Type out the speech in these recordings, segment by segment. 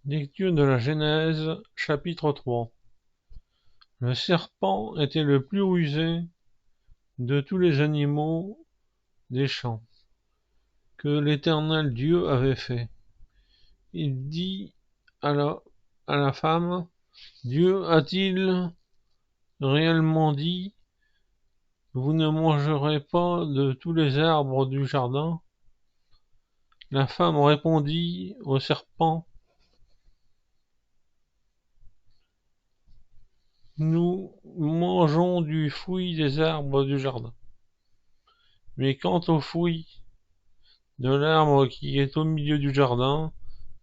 Lecture de la Genèse, chapitre 3. Le serpent était le plus rusé de tous les animaux des champs que l'Éternel Dieu avait fait. Il dit à la femme, Dieu a-t-il réellement dit, vous ne mangerez pas de tous les arbres du jardin? La femme répondit au serpent, nous mangeons du fruit des arbres du jardin. Mais quant au fruit de l'arbre qui est au milieu du jardin,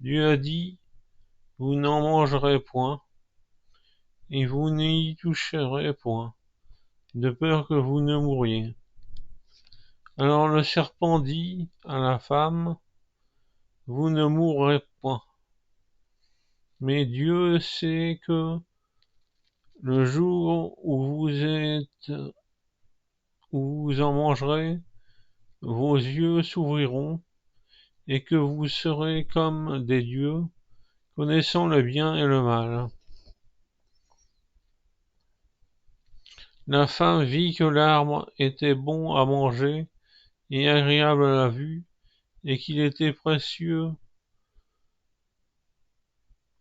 Dieu a dit, vous n'en mangerez point, et vous n'y toucherez point, de peur que vous ne mouriez. Alors le serpent dit à la femme, vous ne mourrez point. Mais Dieu sait que le jour où vous en mangerez, vos yeux s'ouvriront, et que vous serez comme des dieux, connaissant le bien et le mal. La femme vit que l'arbre était bon à manger et agréable à la vue, et qu'il était précieux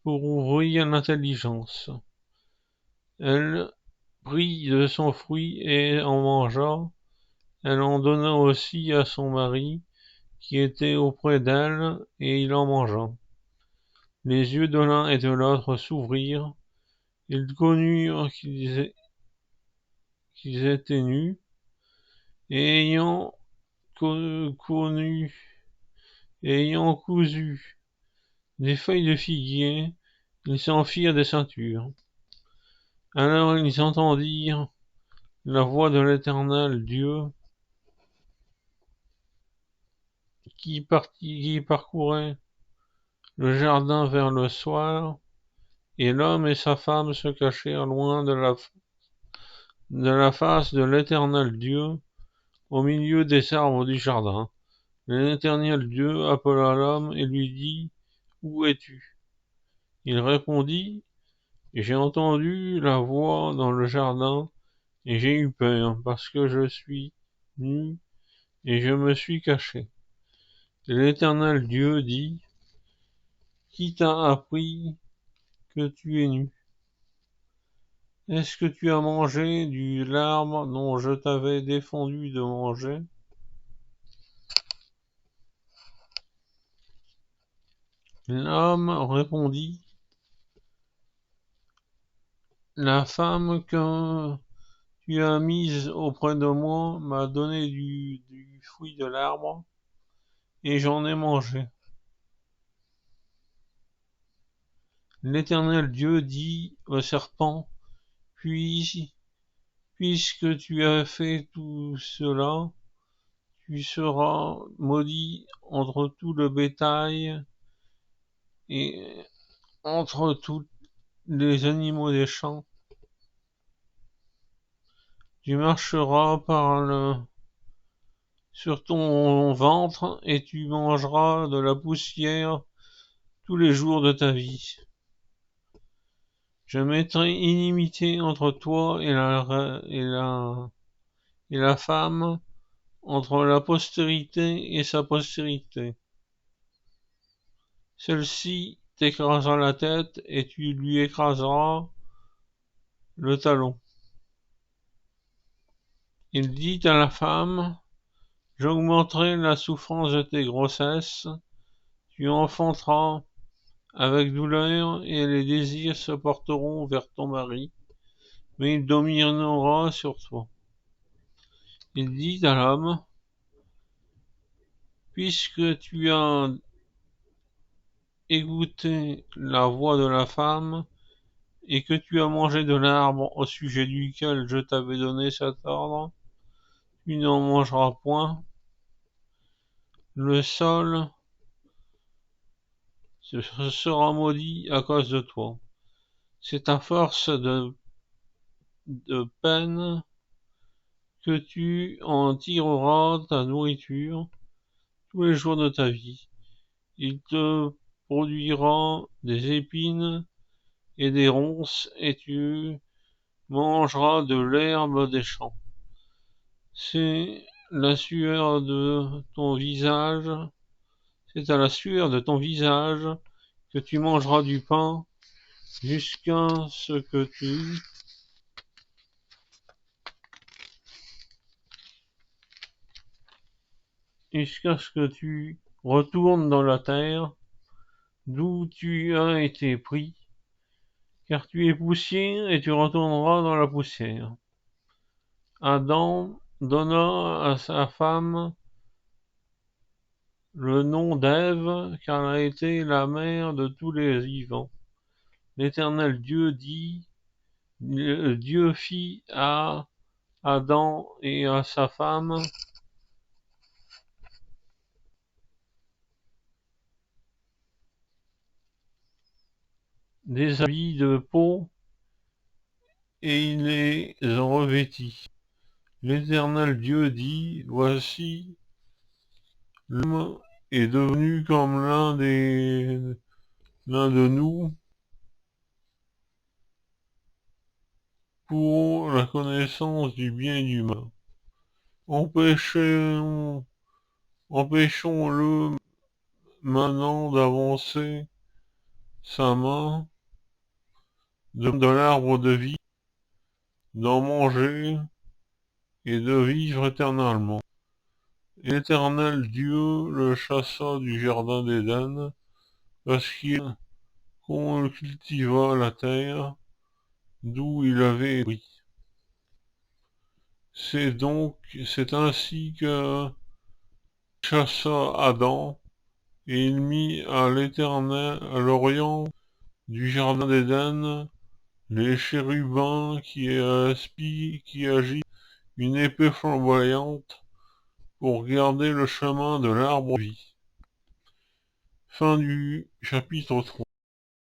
pour ouvrir l'intelligence. Elle prit de son fruit et en mangea. Elle en donna aussi à son mari, qui était auprès d'elle, et il en mangea. Les yeux de l'un et de l'autre s'ouvrirent. Ils connurent qu'ils étaient nus, et ayant cousu des feuilles de figuier, ils s'en firent des ceintures. Alors ils entendirent la voix de l'Éternel Dieu qui parcourait le jardin vers le soir, et l'homme et sa femme se cachèrent loin de la face de l'Éternel Dieu, au milieu des arbres du jardin. L'Éternel Dieu appela l'homme et lui dit, où es-tu? Il répondit, j'ai entendu la voix dans le jardin, et j'ai eu peur, parce que je suis nu, et je me suis caché. Et l'Éternel Dieu dit, qui t'a appris que tu es nu? Est-ce que tu as mangé du l'arbre dont je t'avais défendu de manger? L'homme répondit, la femme que tu as mise auprès de moi m'a donné du fruit de l'arbre, et j'en ai mangé. L'Éternel Dieu dit au serpent, puisque tu as fait tout cela, tu seras maudit entre tout le bétail et entre tous les animaux des champs. Tu marcheras sur ton ventre et tu mangeras de la poussière tous les jours de ta vie. Je mettrai inimitié entre toi et la femme, entre la postérité et sa postérité. Celle-ci t'écrasera la tête et tu lui écraseras le talon. Il dit à la femme, j'augmenterai la souffrance de tes grossesses, tu enfanteras avec douleur et les désirs se porteront vers ton mari, mais il dominera sur toi. Il dit à l'homme, puisque tu as écouté la voix de la femme et que tu as mangé de l'arbre au sujet duquel je t'avais donné cet ordre, tu n'en mangeras point. Le sol sera maudit à cause de toi. C'est à force de peine que tu en tireras ta nourriture tous les jours de ta vie. Il te produira des épines et des ronces, et tu mangeras de l'herbe des champs. C'est la sueur de ton visage, c'est à la sueur de ton visage que tu mangeras du pain jusqu'à ce que tu retournes dans la terre d'où tu as été pris, car tu es poussière et tu retourneras dans la poussière. Adam donna à sa femme le nom d'Ève, car elle a été la mère de tous les vivants. L'Éternel Dieu fit à Adam et à sa femme des habits de peau, et il les en revêtit. L'Éternel Dieu dit, voici, l'homme est devenu comme l'un de nous, pour la connaissance du bien et du mal. Empêchons, Empêchons-le maintenant d'avancer sa main de l'arbre de vie, d'en manger et de vivre éternellement. Et l'Éternel Dieu le chassa du jardin d'Éden, parce qu'il cultiva la terre d'où il avait pris. C'est ainsi que chassa Adam, et il mit à l'Éternel, à l'orient du jardin d'Éden, les chérubins qui agitent une épée flamboyante pour garder le chemin de l'arbre de vie. Fin du chapitre 3.